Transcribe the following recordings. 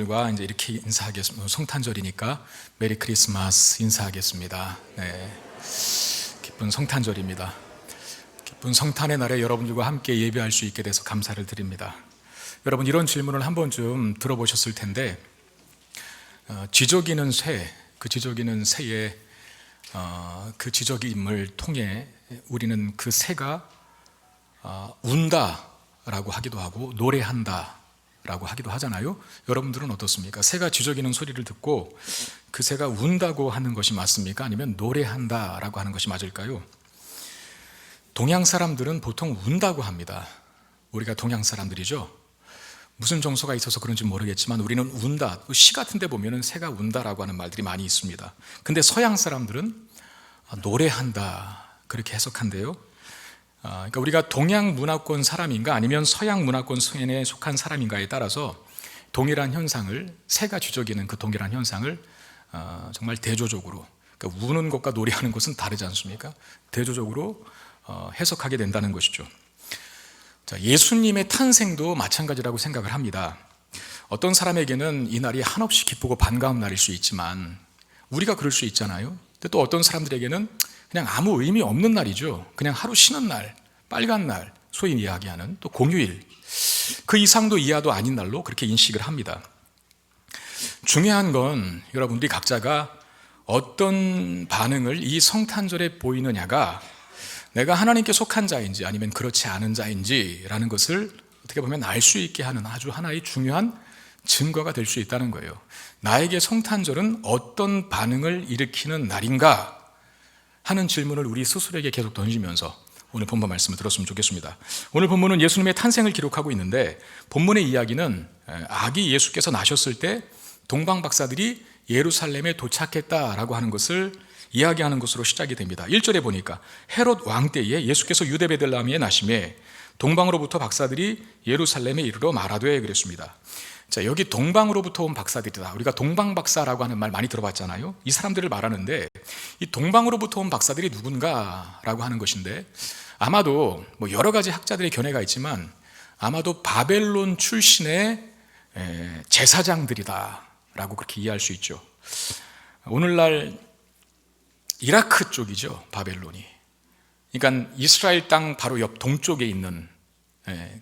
과 이제 이렇게 인사하겠습니다. 성탄절이니까 메리 크리스마스 인사하겠습니다. 네, 기쁜 성탄절입니다. 기쁜 성탄의 날에 여러분들과 함께 예배할 수 있게 돼서 감사를 드립니다. 여러분, 이런 질문을 한 번쯤 들어보셨을 텐데, 지저귀는 새, 그 지저귀는 새의 그 지저귀임을 통해 우리는 그 새가 운다라고 하기도 하고 노래한다 라고 하기도 하잖아요. 여러분들은 어떻습니까? 새가 지저귀는 소리를 듣고 그 새가 운다고 하는 것이 맞습니까? 아니면 노래한다 라고 하는 것이 맞을까요? 동양 사람들은 보통 운다고 합니다. 우리가 동양 사람들이죠. 무슨 정서가 있어서 그런지 모르겠지만 우리는 운다, 시 같은 데 보면 새가 운다라고 하는 말들이 많이 있습니다. 근데 서양 사람들은 노래한다 그렇게 해석한대요. 그러니까 우리가 동양 문화권 사람인가 아니면 서양 문화권에 속한 사람인가에 따라서 동일한 현상을, 새가 쥐저귀는 그 동일한 현상을 정말 대조적으로, 그러니까 우는 것과 노래하는 것은 다르지 않습니까? 대조적으로 해석하게 된다는 것이죠. 자, 예수님의 탄생도 마찬가지라고 생각을 합니다. 어떤 사람에게는 이 날이 한없이 기쁘고 반가운 날일 수 있지만 우리가 그럴 수 있잖아요. 근데 또 어떤 사람들에게는 그냥 아무 의미 없는 날이죠. 그냥 하루 쉬는 날, 빨간 날, 소위 이야기하는 또 공휴일, 그 이상도 이하도 아닌 날로 그렇게 인식을 합니다. 중요한 건 여러분들이 각자가 어떤 반응을 이 성탄절에 보이느냐가 내가 하나님께 속한 자인지 아니면 그렇지 않은 자인지라는 것을 어떻게 보면 알 수 있게 하는 아주 하나의 중요한 증거가 될 수 있다는 거예요. 나에게 성탄절은 어떤 반응을 일으키는 날인가 하는 질문을 우리 스스로에게 계속 던지면서 오늘 본문 말씀을 들었으면 좋겠습니다. 오늘 본문은 예수님의 탄생을 기록하고 있는데, 본문의 이야기는 아기 예수께서 나셨을 때 동방 박사들이 예루살렘에 도착했다라고 하는 것을 이야기하는 것으로 시작이 됩니다. 1절에 보니까 헤롯 왕 때에 예수께서 유대 베들레헴에 나심에 동방으로부터 박사들이 예루살렘에 이르러 말하되 그랬습니다. 자, 여기 동방으로부터 온 박사들이다. 우리가 동방박사라고 하는 말 많이 들어봤잖아요. 이 사람들을 말하는데 이 동방으로부터 온 박사들이 누군가라고 하는 것인데, 아마도 뭐 여러 가지 학자들의 견해가 있지만 아마도 바벨론 출신의 제사장들이다라고 그렇게 이해할 수 있죠. 오늘날 이라크 쪽이죠, 바벨론이. 그러니까 이스라엘 땅 바로 옆 동쪽에 있는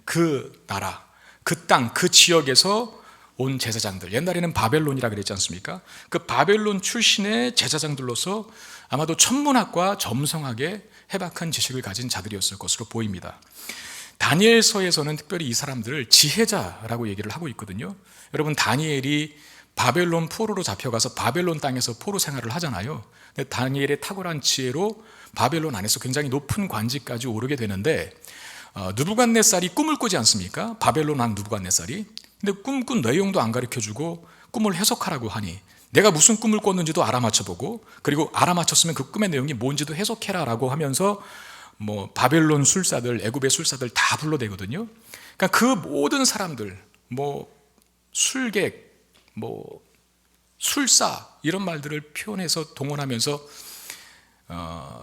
그 나라, 그 땅, 그 지역에서 온 제사장들, 옛날에는 바벨론이라 그랬지 않습니까? 그 바벨론 출신의 제사장들로서 아마도 천문학과 점성학에 해박한 지식을 가진 자들이었을 것으로 보입니다. 다니엘서에서는 특별히 이 사람들을 지혜자라고 얘기를 하고 있거든요. 여러분, 다니엘이 바벨론 포로로 잡혀가서 바벨론 땅에서 포로 생활을 하잖아요. 근데 다니엘의 탁월한 지혜로 바벨론 안에서 굉장히 높은 관직까지 오르게 되는데, 느부갓네살이 꿈을 꾸지 않습니까? 바벨론 왕 느부갓네살이. 근데 꿈꾼 내용도 안 가르쳐주고 꿈을 해석하라고 하니 내가 무슨 꿈을 꿨는지도 알아맞혀보고, 그리고 알아맞혔으면 그 꿈의 내용이 뭔지도 해석해라 라고 하면서 뭐 바벨론 술사들, 애굽의 술사들 다 불러대거든요. 그러니까 그 모든 사람들, 뭐 술객, 뭐 술사, 이런 말들을 표현해서 동원하면서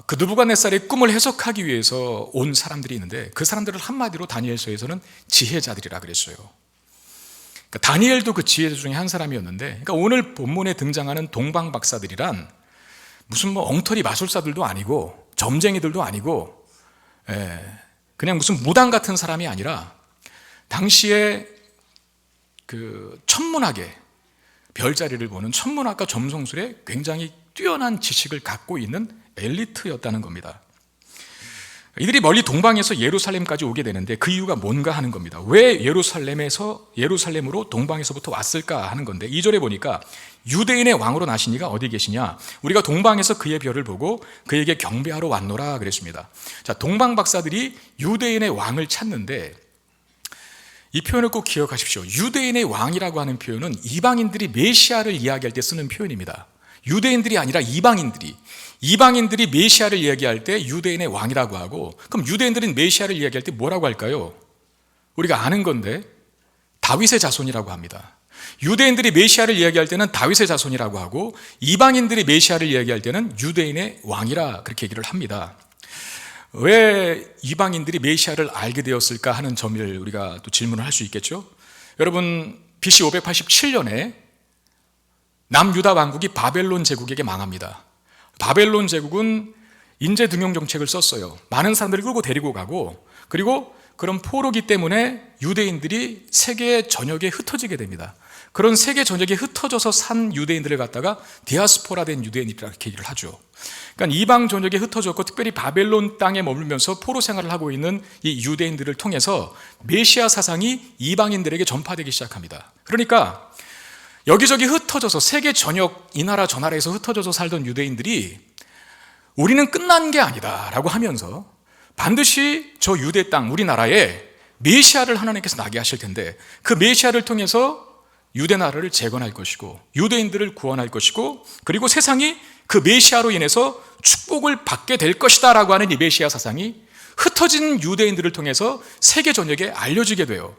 그 느부갓네살의 꿈을 해석하기 위해서 온 사람들이 있는데, 그 사람들을 한마디로 다니엘서에서는 지혜자들이라 그랬어요. 그러니까 다니엘도 그 지혜자 중에 한 사람이었는데, 그러니까 오늘 본문에 등장하는 동방 박사들이란 무슨 뭐 엉터리 마술사들도 아니고 점쟁이들도 아니고 그냥 무슨 무당 같은 사람이 아니라 당시에 그 천문학의 별자리를 보는 천문학과 점성술에 굉장히 뛰어난 지식을 갖고 있는 엘리트였다는 겁니다. 이들이 멀리 동방에서 예루살렘까지 오게 되는데 그 이유가 뭔가 하는 겁니다. 왜 예루살렘으로 동방에서부터 왔을까 하는 건데, 2절에 보니까 유대인의 왕으로 나신 이가 어디 계시냐, 우리가 동방에서 그의 별을 보고 그에게 경배하러 왔노라 그랬습니다. 자, 동방 박사들이 유대인의 왕을 찾는데, 이 표현을 꼭 기억하십시오. 유대인의 왕이라고 하는 표현은 이방인들이 메시아를 이야기할 때 쓰는 표현입니다. 유대인들이 아니라 이방인들이 메시아를 이야기할 때 유대인의 왕이라고 하고, 그럼 유대인들은 메시아를 이야기할 때 뭐라고 할까요? 우리가 아는 건데 다윗의 자손이라고 합니다. 유대인들이 메시아를 이야기할 때는 다윗의 자손이라고 하고, 이방인들이 메시아를 이야기할 때는 유대인의 왕이라 그렇게 얘기를 합니다. 왜 이방인들이 메시아를 알게 되었을까 하는 점을 우리가 또 질문을 할 수 있겠죠. 여러분, BC 587년에 남유다 왕국이 바벨론 제국에게 망합니다. 바벨론 제국은 인재 등용 정책을 썼어요. 많은 사람들을 끌고 데리고 가고, 그리고 그런 포로기 때문에 유대인들이 세계 전역에 흩어지게 됩니다. 그런 세계 전역에 흩어져서 산 유대인들을 갖다가 디아스포라 된 유대인이라고 얘기를 하죠. 그러니까 이방 전역에 흩어졌고 특별히 바벨론 땅에 머물면서 포로 생활을 하고 있는 이 유대인들을 통해서 메시아 사상이 이방인들에게 전파되기 시작합니다. 그러니까 여기저기 흩어져서 세계 전역 이 나라 저 나라에서 흩어져서 살던 유대인들이 우리는 끝난 게 아니다 라고 하면서 반드시 저 유대 땅 우리나라에 메시아를 하나님께서 나게 하실 텐데 그 메시아를 통해서 유대 나라를 재건할 것이고 유대인들을 구원할 것이고 그리고 세상이 그 메시아로 인해서 축복을 받게 될 것이다 라고 하는 이 메시아 사상이 흩어진 유대인들을 통해서 세계 전역에 알려지게 돼요.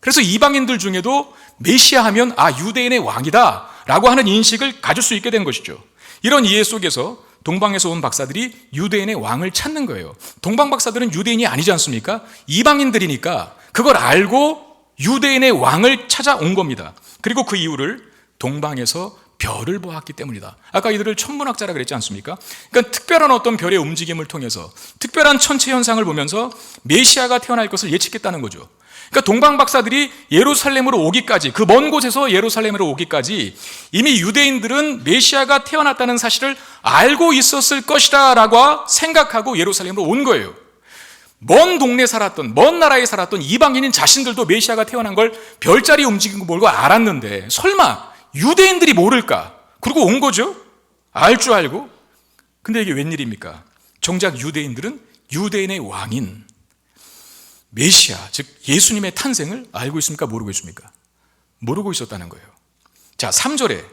그래서 이방인들 중에도 메시아 하면 유대인의 왕이다 라고 하는 인식을 가질 수 있게 된 것이죠. 이런 이해 속에서 동방에서 온 박사들이 유대인의 왕을 찾는 거예요. 동방 박사들은 유대인이 아니지 않습니까? 이방인들이니까 그걸 알고 유대인의 왕을 찾아온 겁니다. 그리고 그 이유를 동방에서 별을 보았기 때문이다. 아까 이들을 천문학자라 그랬지 않습니까? 그러니까 특별한 어떤 별의 움직임을 통해서 특별한 천체 현상을 보면서 메시아가 태어날 것을 예측했다는 거죠. 그러니까 동방 박사들이 예루살렘으로 오기까지, 그 먼 곳에서 예루살렘으로 오기까지 이미 유대인들은 메시아가 태어났다는 사실을 알고 있었을 것이다 라고 생각하고 예루살렘으로 온 거예요. 먼 동네에 살았던, 먼 나라에 살았던 이방인인 자신들도 메시아가 태어난 걸 별자리 움직이고 몰고 알았는데 설마 유대인들이 모를까? 그러고 온 거죠. 알 줄 알고. 근데 이게 웬일입니까? 정작 유대인들은 유대인의 왕인 메시아, 즉 예수님의 탄생을 알고 있습니까? 모르고 있습니까? 모르고 있었다는 거예요. 자, 3절에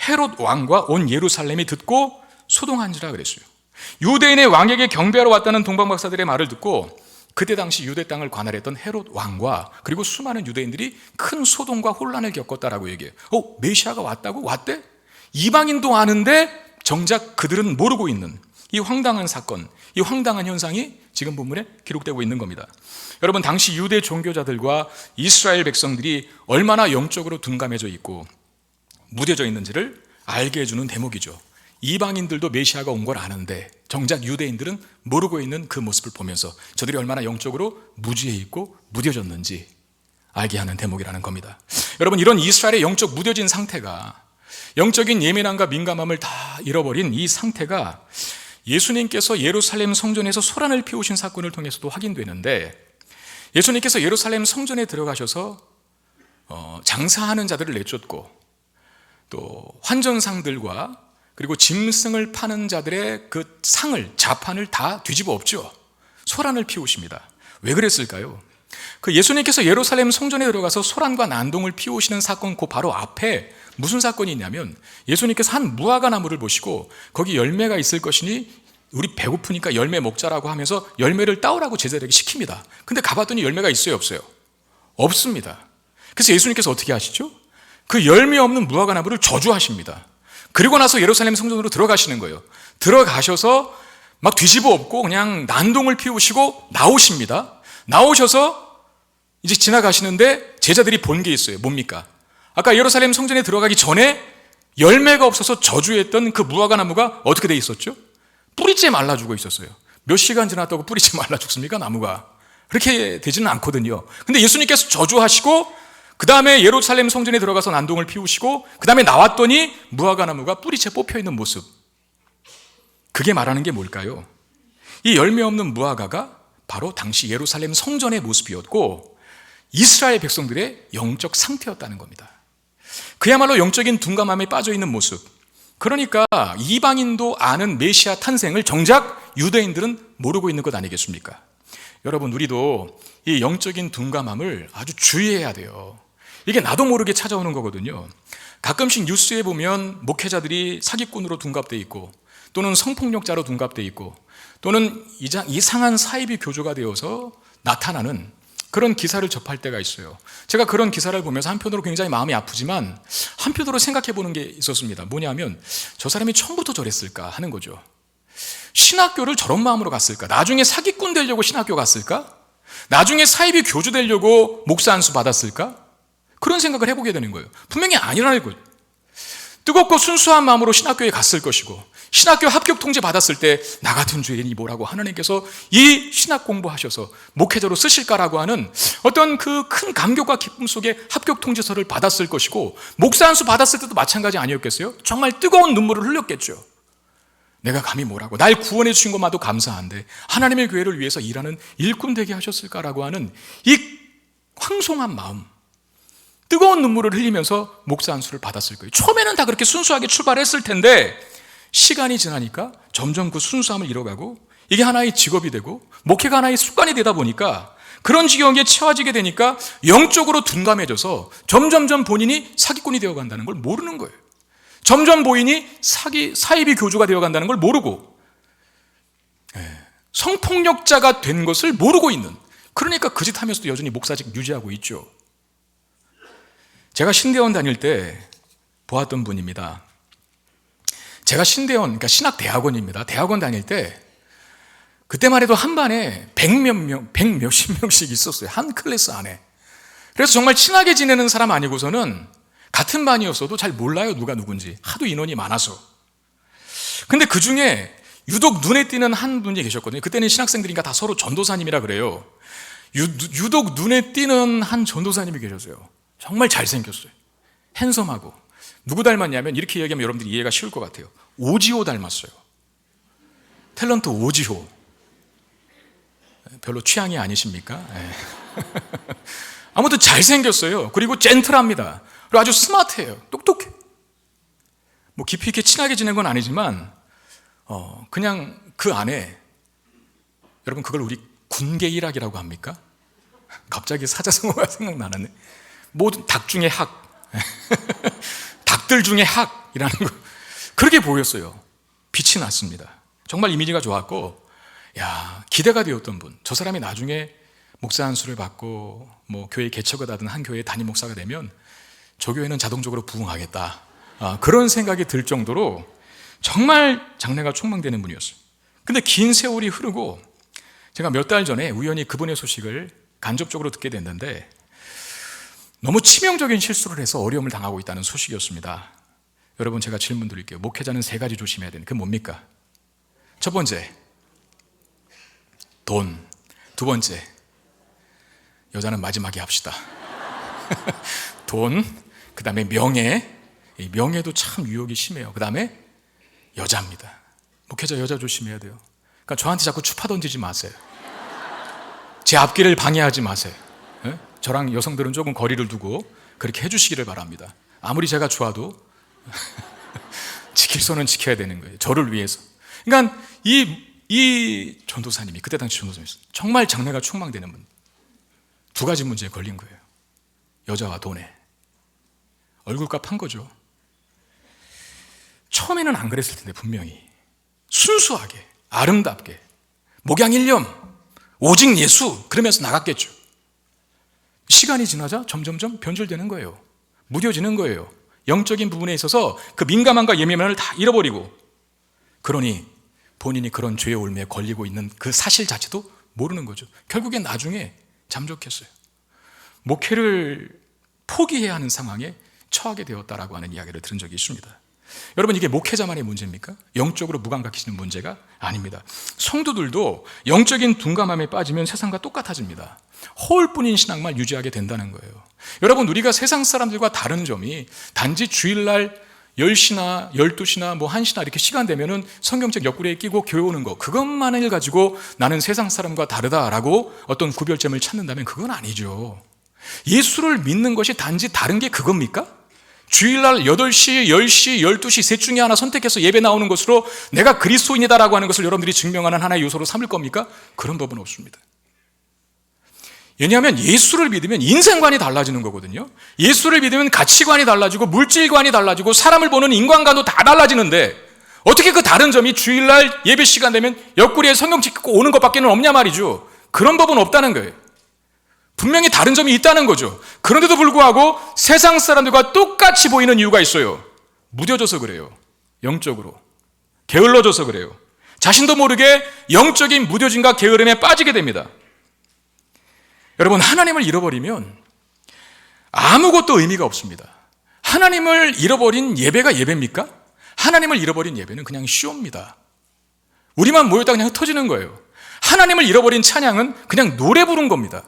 헤롯 왕과 온 예루살렘이 듣고 소동한지라 그랬어요. 유대인의 왕에게 경배하러 왔다는 동방 박사들의 말을 듣고 그때 당시 유대 땅을 관할했던 헤롯 왕과 그리고 수많은 유대인들이 큰 소동과 혼란을 겪었다라고 얘기해요. 메시아가 왔다고? 왔대? 이방인도 아는데 정작 그들은 모르고 있는 이 황당한 사건, 이 황당한 현상이 지금 본문에 기록되고 있는 겁니다. 여러분, 당시 유대 종교자들과 이스라엘 백성들이 얼마나 영적으로 둔감해져 있고 무뎌져 있는지를 알게 해주는 대목이죠. 이방인들도 메시아가 온 걸 아는데 정작 유대인들은 모르고 있는 그 모습을 보면서 저들이 얼마나 영적으로 무지해 있고 무뎌졌는지 알게 하는 대목이라는 겁니다. 여러분, 이런 이스라엘의 영적 무뎌진 상태가, 영적인 예민함과 민감함을 다 잃어버린 이 상태가 예수님께서 예루살렘 성전에서 소란을 피우신 사건을 통해서도 확인되는데, 예수님께서 예루살렘 성전에 들어가셔서 장사하는 자들을 내쫓고 또 환전상들과 그리고 짐승을 파는 자들의 그 상을, 자판을 다 뒤집어 엎죠. 소란을 피우십니다. 왜 그랬을까요? 그 예수님께서 예루살렘 성전에 들어가서 소란과 난동을 피우시는 사건 그 바로 앞에 무슨 사건이 있냐면, 예수님께서 한 무화과 나무를 보시고 거기 열매가 있을 것이니 우리 배고프니까 열매 먹자라고 하면서 열매를 따오라고 제자들에게 시킵니다. 근데 가봤더니 열매가 있어요, 없어요? 없습니다. 그래서 예수님께서 어떻게 하시죠? 그 열매 없는 무화과 나무를 저주하십니다. 그리고 나서 예루살렘 성전으로 들어가시는 거예요. 들어가셔서 막 뒤집어 엎고 그냥 난동을 피우시고 나오십니다. 나오셔서 이제 지나가시는데 제자들이 본 게 있어요. 뭡니까? 아까 예루살렘 성전에 들어가기 전에 열매가 없어서 저주했던 그 무화과 나무가 어떻게 돼 있었죠? 뿌리째 말라 죽어 있었어요. 몇 시간 지났다고 뿌리째 말라 죽습니까? 나무가. 그렇게 되지는 않거든요. 근데 예수님께서 저주하시고 그 다음에 예루살렘 성전에 들어가서 난동을 피우시고 그 다음에 나왔더니 무화과 나무가 뿌리째 뽑혀있는 모습. 그게 말하는 게 뭘까요? 이 열매 없는 무화과가 바로 당시 예루살렘 성전의 모습이었고 이스라엘 백성들의 영적 상태였다는 겁니다. 그야말로 영적인 둔감함에 빠져있는 모습. 그러니까 이방인도 아는 메시아 탄생을 정작 유대인들은 모르고 있는 것 아니겠습니까? 여러분, 우리도 이 영적인 둔감함을 아주 주의해야 돼요. 이게 나도 모르게 찾아오는 거거든요. 가끔씩 뉴스에 보면 목회자들이 사기꾼으로 둔갑돼 있고 또는 성폭력자로 둔갑돼 있고 또는 이상한 사이비 교조가 되어서 나타나는 그런 기사를 접할 때가 있어요. 제가 그런 기사를 보면서 한편으로 굉장히 마음이 아프지만 한편으로 생각해 보는 게 있었습니다. 뭐냐면 저 사람이 처음부터 저랬을까 하는 거죠. 신학교를 저런 마음으로 갔을까? 나중에 사기꾼 되려고 신학교 갔을까? 나중에 사이비 교주 되려고 목사 안수 받았을까? 그런 생각을 해보게 되는 거예요. 분명히 아니라는 거죠. 뜨겁고 순수한 마음으로 신학교에 갔을 것이고, 신학교 합격 통지 받았을 때 나 같은 죄인이 뭐라고 하나님께서 이 신학 공부하셔서 목회자로 쓰실까라고 하는 어떤 그 큰 감격과 기쁨 속에 합격 통지서를 받았을 것이고, 목사 안수 받았을 때도 마찬가지 아니었겠어요? 정말 뜨거운 눈물을 흘렸겠죠. 내가 감히 뭐라고, 날 구원해 주신 것만도 감사한데 하나님의 교회를 위해서 일하는 일꾼 되게 하셨을까라고 하는 이 황송한 마음, 뜨거운 눈물을 흘리면서 목사 안수를 받았을 거예요. 처음에는 다 그렇게 순수하게 출발했을 텐데 시간이 지나니까 점점 그 순수함을 잃어가고, 이게 하나의 직업이 되고 목회가 하나의 습관이 되다 보니까, 그런 지경에 처해지게 되니까 영적으로 둔감해져서 점점점 본인이 사기꾼이 되어간다는 걸 모르는 거예요. 점점 본인이 사이비 교주가 되어간다는 걸 모르고, 성폭력자가 된 것을 모르고 있는, 그러니까 그 짓 하면서도 여전히 목사직 유지하고 있죠. 제가 신대원 다닐 때 보았던 분입니다. 제가 신대원, 그러니까 신학대학원입니다. 대학원 다닐 때 그때만 해도 한 반에 100몇십 명씩 있었어요. 한 클래스 안에. 그래서 정말 친하게 지내는 사람 아니고서는 같은 반이었어도 잘 몰라요, 누가 누군지. 하도 인원이 많아서. 근데 그 중에 유독 눈에 띄는 한 분이 계셨거든요. 그때는 신학생들이니까 다 서로 전도사님이라 그래요. 유독 눈에 띄는 한 전도사님이 계셨어요. 정말 잘생겼어요. 핸섬하고. 누구 닮았냐면, 이렇게 얘기하면 여러분들이 이해가 쉬울 것 같아요. 오지호 닮았어요. 탤런트 오지호. 별로 취향이 아니십니까? 아무튼 잘생겼어요. 그리고 젠틀합니다. 그리고 아주 스마트해요. 똑똑해. 뭐 깊이 있게 친하게 지낸 건 아니지만 그냥 그 안에, 여러분 그걸 우리 군계 일학이라고 합니까? 갑자기 사자성어가 생각나네. 모든 닭 중에 학, 닭들 중에 학이라는 거, 그렇게 보였어요. 빛이 났습니다. 정말 이미지가 좋았고, 야, 기대가 되었던 분. 저 사람이 나중에 목사 안수를 받고 뭐 교회 개척을 하든 한 교회 담임 목사가 되면 저 교회는 자동적으로 부흥하겠다, 그런 생각이 들 정도로 정말 장래가 촉망되는 분이었어요. 근데 긴 세월이 흐르고 제가 몇 달 전에 우연히 그분의 소식을 간접적으로 듣게 됐는데, 너무 치명적인 실수를 해서 어려움을 당하고 있다는 소식이었습니다. 여러분, 제가 질문 드릴게요. 목회자는 3가지 조심해야 되는, 그게 뭡니까? 첫 번째, 돈. 두 번째, 여자는 마지막에 합시다. 돈, 그 다음에 명예. 이 명예도 참 유혹이 심해요. 그 다음에 여자입니다. 목회자 여자 조심해야 돼요. 그러니까 저한테 자꾸 추파 던지지 마세요. 제 앞길을 방해하지 마세요. 저랑 여성들은 조금 거리를 두고 그렇게 해주시기를 바랍니다. 아무리 제가 좋아도 지킬 선은 지켜야 되는 거예요. 저를 위해서. 그러니까 이 전도사님이, 그때 당시 전도사님이었어요. 정말 장래가 촉망되는 분. 2가지 문제에 걸린 거예요. 여자와 돈에. 얼굴값 한 거죠. 처음에는 안 그랬을 텐데, 분명히 순수하게 아름답게 목양일념 오직 예수 그러면서 나갔겠죠. 시간이 지나자 점점점 변질되는 거예요. 무뎌지는 거예요. 영적인 부분에 있어서 그 민감함과 예민함을 다 잃어버리고, 그러니 본인이 그런 죄의 올매에 걸리고 있는 그 사실 자체도 모르는 거죠. 결국엔 나중에 잠적했어요. 목회를 포기해야 하는 상황에 처하게 되었다라고 하는 이야기를 들은 적이 있습니다. 여러분, 이게 목회자만의 문제입니까? 영적으로 무감각해지는 문제가 아닙니다. 성도들도 영적인 둔감함에 빠지면 세상과 똑같아집니다. 허울뿐인 신앙만 유지하게 된다는 거예요. 여러분, 우리가 세상 사람들과 다른 점이 단지 주일날 10시나 12시나 뭐 1시나 이렇게 시간 되면은 성경책 옆구리에 끼고 교회 오는 거, 그것만을 가지고 나는 세상 사람과 다르다라고 어떤 구별점을 찾는다면 그건 아니죠. 예수를 믿는 것이 단지 다른 게 그겁니까? 주일날 8시, 10시, 12시 셋 중에 하나 선택해서 예배 나오는 것으로 내가 그리스도인이다라고 하는 것을 여러분들이 증명하는 하나의 요소로 삼을 겁니까? 그런 법은 없습니다. 왜냐하면 예수를 믿으면 인생관이 달라지는 거거든요. 예수를 믿으면 가치관이 달라지고 물질관이 달라지고 사람을 보는 인간관도 다 달라지는데, 어떻게 그 다른 점이 주일날 예배 시간 되면 옆구리에 성경책 읽고 오는 것밖에 없냐 말이죠. 그런 법은 없다는 거예요. 분명히 다른 점이 있다는 거죠. 그런데도 불구하고 세상 사람들과 똑같이 보이는 이유가 있어요. 무뎌져서 그래요. 영적으로 게을러져서 그래요. 자신도 모르게 영적인 무뎌짐과 게으름에 빠지게 됩니다. 여러분, 하나님을 잃어버리면 아무것도 의미가 없습니다. 하나님을 잃어버린 예배가 예배입니까? 하나님을 잃어버린 예배는 그냥 쇼입니다. 우리만 모였다 그냥 흩어지는 거예요. 하나님을 잃어버린 찬양은 그냥 노래 부른 겁니다.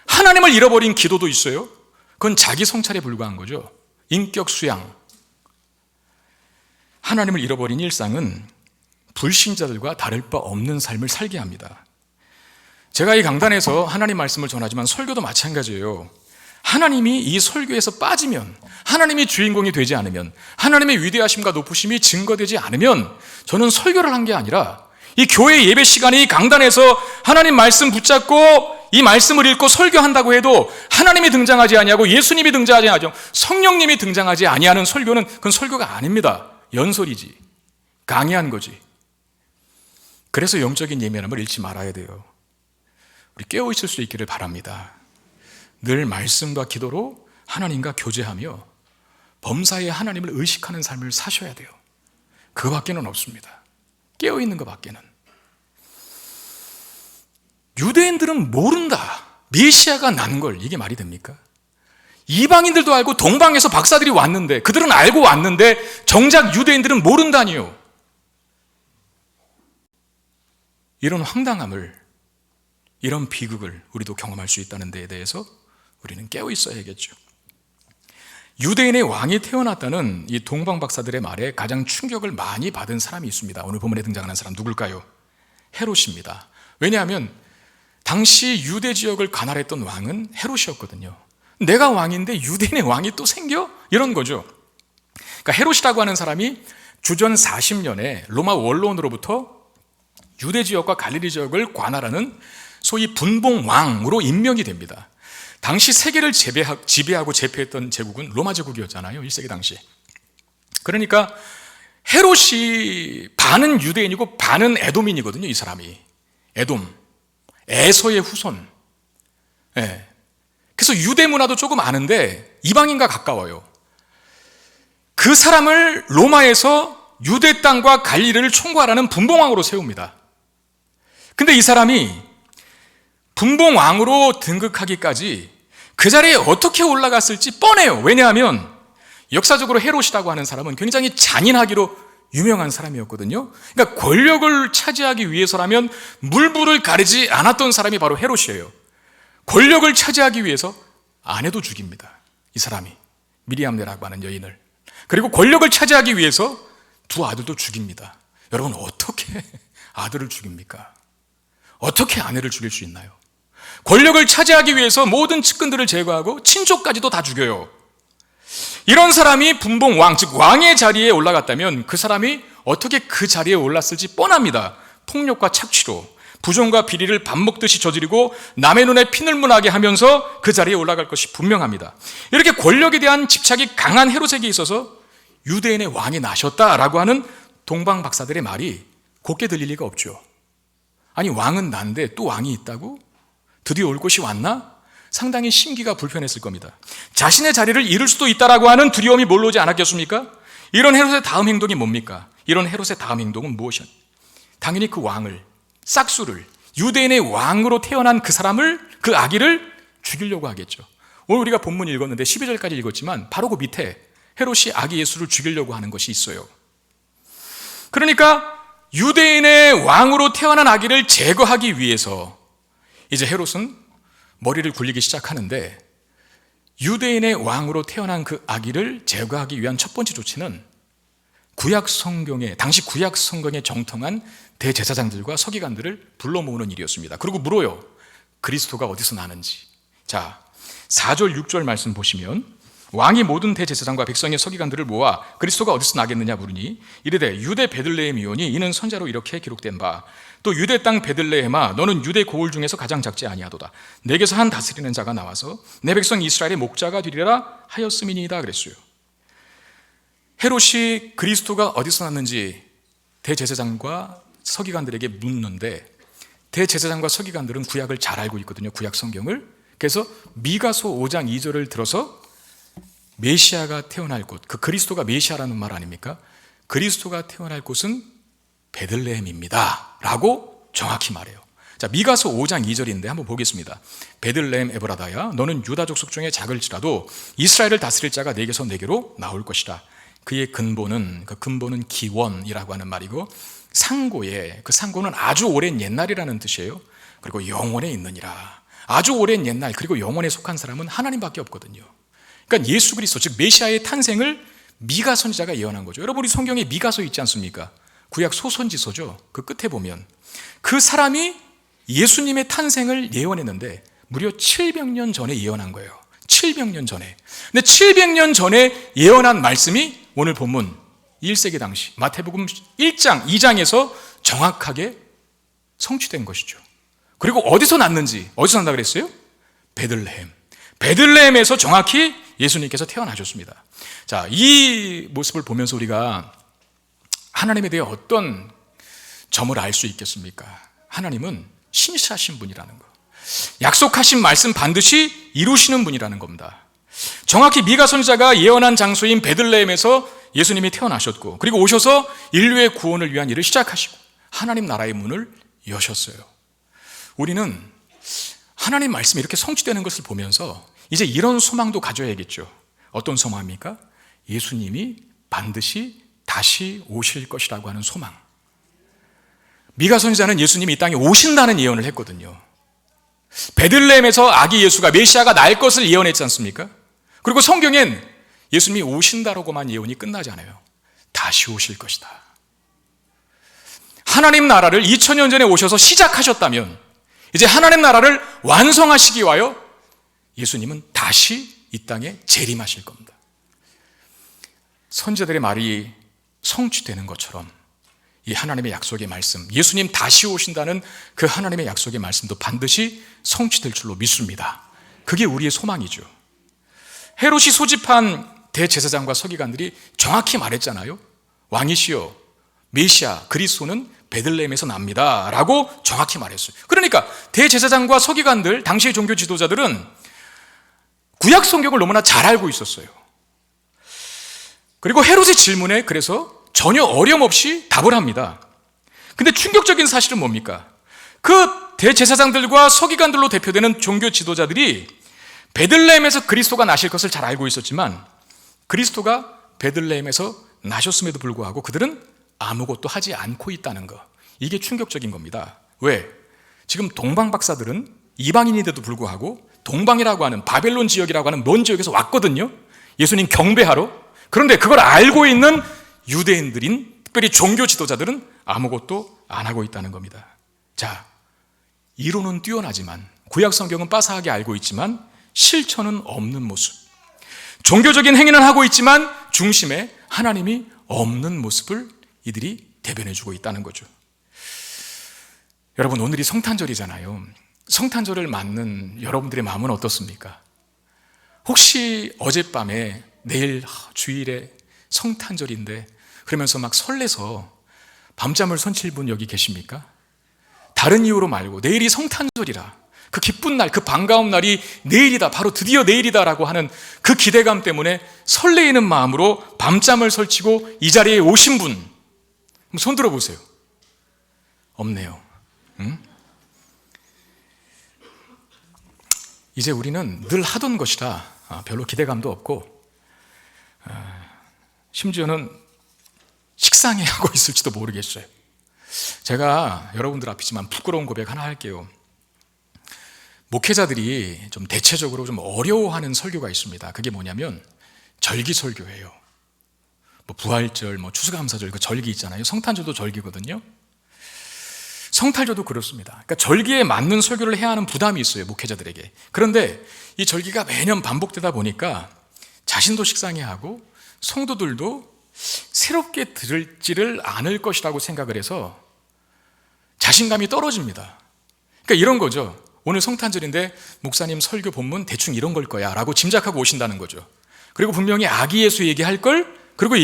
하나님을 잃어버린 기도도 있어요. 그건 자기 성찰에 불과한 거죠. 인격 수양. 하나님을 잃어버린 일상은 불신자들과 다를 바 없는 삶을 살게 합니다. 제가 이 강단에서 하나님 말씀을 전하지만 설교도 마찬가지예요. 하나님이 이 설교에서 빠지면, 하나님이 주인공이 되지 않으면, 하나님의 위대하심과 높으심이 증거되지 않으면 저는 설교를 한 게 아니라 이 교회 예배 시간에 이 강단에서 하나님 말씀 붙잡고 이 말씀을 읽고 설교한다고 해도 하나님이 등장하지 아니하고 예수님이 등장하지 아니하고 성령님이 등장하지 아니하는 설교는 그건 설교가 아닙니다. 연설이지. 강의한 거지. 그래서 영적인 예민함을 잃지 말아야 돼요. 우리 깨어있을 수 있기를 바랍니다. 늘 말씀과 기도로 하나님과 교제하며 범사에 하나님을 의식하는 삶을 사셔야 돼요. 그거밖에는 없습니다. 깨어있는 것밖에는. 유대인들은 모른다. 메시아가 난 걸. 이게 말이 됩니까? 이방인들도 알고 동방에서 박사들이 왔는데, 그들은 알고 왔는데 정작 유대인들은 모른다니요. 이런 황당함을, 이런 비극을 우리도 경험할 수 있다는 데에 대해서 우리는 깨어 있어야겠죠. 유대인의 왕이 태어났다는 이 동방 박사들의 말에 가장 충격을 많이 받은 사람이 있습니다. 오늘 본문에 등장하는 사람 누굴까요? 헤롯입니다. 왜냐하면 당시 유대 지역을 관할했던 왕은 헤롯이었거든요. 내가 왕인데 유대인의 왕이 또 생겨? 이런 거죠. 그러니까 헤롯이라고 하는 사람이 주전 40년에 로마 원로원으로부터 유대 지역과 갈릴리 지역을 관할하는 소위 분봉왕으로 임명이 됩니다. 당시 세계를 지배하고 제패했던 제국은 로마 제국이었잖아요. 1세기 당시. 그러니까 헤롯이 반은 유대인이고 반은 에돔인이거든요. 이 사람이. 에돔. 에서의 후손. 네. 그래서 유대 문화도 조금 아는데 이방인과 가까워요. 그 사람을 로마에서 유대 땅과 갈릴리를 총괄하는 분봉왕으로 세웁니다. 근데 이 사람이 분봉왕으로 등극하기까지 그 자리에 어떻게 올라갔을지 뻔해요. 왜냐하면 역사적으로 헤롯이라고 하는 사람은 굉장히 잔인하기로 유명한 사람이었거든요. 그러니까 권력을 차지하기 위해서라면 물불을 가리지 않았던 사람이 바로 헤롯이에요. 권력을 차지하기 위해서 아내도 죽입니다. 이 사람이 미리암네라고 하는 여인을. 그리고 권력을 차지하기 위해서 두 아들도 죽입니다. 여러분 어떻게 아들을 죽입니까? 어떻게 아내를 죽일 수 있나요? 권력을 차지하기 위해서 모든 측근들을 제거하고 친족까지도 다 죽여요. 이런 사람이 분봉왕, 즉 왕의 자리에 올라갔다면 그 사람이 어떻게 그 자리에 올랐을지 뻔합니다. 폭력과 착취로 부정과 비리를 밥 먹듯이 저지르고 남의 눈에 피늘문하게 하면서 그 자리에 올라갈 것이 분명합니다. 이렇게 권력에 대한 집착이 강한 헤롯에게 있어서 유대인의 왕이 나셨다라고 하는 동방 박사들의 말이 곱게 들릴 리가 없죠. 아니 왕은 난데 또 왕이 있다고? 드디어 올 것이 왔나? 상당히 심기가 불편했을 겁니다. 자신의 자리를 잃을 수도 있다라고 하는 두려움이 몰려오지 않았겠습니까? 이런 헤롯의 다음 행동이 뭡니까? 이런 헤롯의 다음 행동은 무엇이었? 당연히 그 왕을, 싹수를, 유대인의 왕으로 태어난 그 사람을, 그 아기를 죽이려고 하겠죠. 오늘 우리가 본문 읽었는데 12절까지 읽었지만 바로 그 밑에 헤롯이 아기 예수를 죽이려고 하는 것이 있어요. 그러니까 유대인의 왕으로 태어난 아기를 제거하기 위해서 이제 헤롯은 머리를 굴리기 시작하는데, 유대인의 왕으로 태어난 그 아기를 제거하기 위한 첫 번째 조치는 구약 성경에, 당시 구약 성경에 정통한 대제사장들과 서기관들을 불러 모으는 일이었습니다. 그리고 물어요. 그리스도가 어디서 나는지. 자, 4절 6절 말씀 보시면 왕이 모든 대제사장과 백성의 서기관들을 모아 그리스도가 어디서 나겠느냐 물으니 이르되 유대 베들레헴이오니 이는 선자로 이렇게 기록된 바 또 유대 땅 베들레헴아 너는 유대 고을 중에서 가장 작지 아니하도다. 내게서 한 다스리는 자가 나와서 내 백성 이스라엘의 목자가 되리라 하였음이니이다 그랬어요. 헤롯이 그리스도가 어디서 났는지 대제사장과 서기관들에게 묻는데, 대제사장과 서기관들은 구약을 잘 알고 있거든요. 구약 성경을. 그래서 미가서 5장 2절을 들어서 메시아가 태어날 곳, 그 그리스도가 메시아라는 말 아닙니까? 그리스도가 태어날 곳은 베들레헴입니다 라고 정확히 말해요. 자, 미가서 5장 2절인데 한번 보겠습니다. 베들레헴 에브라다야, 너는 유다 족속 중에 작을지라도 이스라엘을 다스릴 자가 내게서 내게로 나올 것이다. 그의 근본은, 그 근본은 기원이라고 하는 말이고, 상고에, 그 상고는 아주 오랜 옛날이라는 뜻이에요. 그리고 영원에 있느니라. 아주 오랜 옛날, 그리고 영원에 속한 사람은 하나님밖에 없거든요. 그러니까 예수 그리스도, 즉 메시아의 탄생을 미가 선지자가 예언한 거죠. 여러분, 우리 성경에 미가서 있지 않습니까? 구약 소선지서죠. 그 끝에 보면 그 사람이 예수님의 탄생을 예언했는데 무려 700년 전에 예언한 거예요. 700년 전에. 근데 700년 전에 예언한 말씀이 오늘 본문 1세기 당시 마태복음 1장, 2장에서 정확하게 성취된 것이죠. 그리고 어디서 났는지, 어디서 난다 그랬어요? 베들레헴. 베들레헴에서 정확히 예수님께서 태어나셨습니다. 자, 이 모습을 보면서 우리가 하나님에 대해 어떤 점을 알 수 있겠습니까? 하나님은 신실하신 분이라는 거, 약속하신 말씀 반드시 이루시는 분이라는 겁니다. 정확히 미가 선지자가 예언한 장소인 베들레헴에서 예수님이 태어나셨고, 그리고 오셔서 인류의 구원을 위한 일을 시작하시고 하나님 나라의 문을 여셨어요. 우리는 하나님 말씀이 이렇게 성취되는 것을 보면서 이제 이런 소망도 가져야겠죠. 어떤 소망입니까? 예수님이 반드시 다시 오실 것이라고 하는 소망. 미가 선지자는 예수님이 이 땅에 오신다는 예언을 했거든요. 베들레헴에서 아기 예수가, 메시아가 날 것을 예언했지 않습니까? 그리고 성경엔 예수님이 오신다라고만 예언이 끝나지 않아요. 다시 오실 것이다. 하나님 나라를 2000년 전에 오셔서 시작하셨다면 이제 하나님 나라를 완성하시기 위하여 예수님은 다시 이 땅에 재림하실 겁니다. 선지자들의 말이 성취되는 것처럼 이 하나님의 약속의 말씀, 예수님 다시 오신다는 그 하나님의 약속의 말씀도 반드시 성취될 줄로 믿습니다. 그게 우리의 소망이죠. 헤롯이 소집한 대제사장과 서기관들이 정확히 말했잖아요. 왕이시여, 메시아 그리스도는 베들레헴에서 납니다 라고 정확히 말했어요. 그러니까 대제사장과 서기관들, 당시의 종교 지도자들은 구약 성경을 너무나 잘 알고 있었어요. 그리고 헤롯의 질문에 그래서 전혀 어려움 없이 답을 합니다. 근데 충격적인 사실은 뭡니까? 그 대제사장들과 서기관들로 대표되는 종교 지도자들이 베들레헴에서 그리스도가 나실 것을 잘 알고 있었지만 그리스도가 베들레헴에서 나셨음에도 불구하고 그들은 아무것도 하지 않고 있다는 것, 이게 충격적인 겁니다. 왜? 지금 동방 박사들은 이방인인데도 불구하고 동방이라고 하는 바벨론 지역이라고 하는 먼 지역에서 왔거든요. 예수님 경배하러. 그런데 그걸 알고 있는 유대인들인 특별히 종교 지도자들은 아무것도 안 하고 있다는 겁니다. 자, 이론은 뛰어나지만 구약 성경은 빠사하게 알고 있지만 실천은 없는 모습, 종교적인 행위는 하고 있지만 중심에 하나님이 없는 모습을 이들이 대변해주고 있다는 거죠. 여러분, 오늘이 성탄절이잖아요. 성탄절을 맞는 여러분들의 마음은 어떻습니까? 혹시 어젯밤에 내일 주일에 성탄절인데 그러면서 막 설레서 밤잠을 설칠 분 여기 계십니까? 다른 이유로 말고 내일이 성탄절이라, 그 기쁜 날, 그 반가운 날이 내일이다, 바로 드디어 내일이다라고 하는 그 기대감 때문에 설레이는 마음으로 밤잠을 설치고 이 자리에 오신 분, 손 들어보세요. 없네요. 응? 이제 우리는 늘 하던 것이라 별로 기대감도 없고 심지어는 식상해하고 있을지도 모르겠어요. 제가 여러분들 앞이지만 부끄러운 고백 하나 할게요. 목회자들이 좀 대체적으로 좀 어려워하는 설교가 있습니다. 그게 뭐냐면 절기 설교예요. 뭐 부활절, 뭐 추수감사절, 그 절기 있잖아요. 성탄절도 절기거든요. 성탄절도 그렇습니다. 그러니까 절기에 맞는 설교를 해야 하는 부담이 있어요, 목회자들에게. 그런데 이 절기가 매년 반복되다 보니까 자신도 식상해하고 성도들도 새롭게 들을지를 않을 것이라고 생각을 해서 자신감이 떨어집니다. 그러니까 이런 거죠. 오늘 성탄절인데 목사님 설교 본문 대충 이런 걸 거야 라고 짐작하고 오신다는 거죠. 그리고 분명히 아기 예수 얘기할 걸, 그리고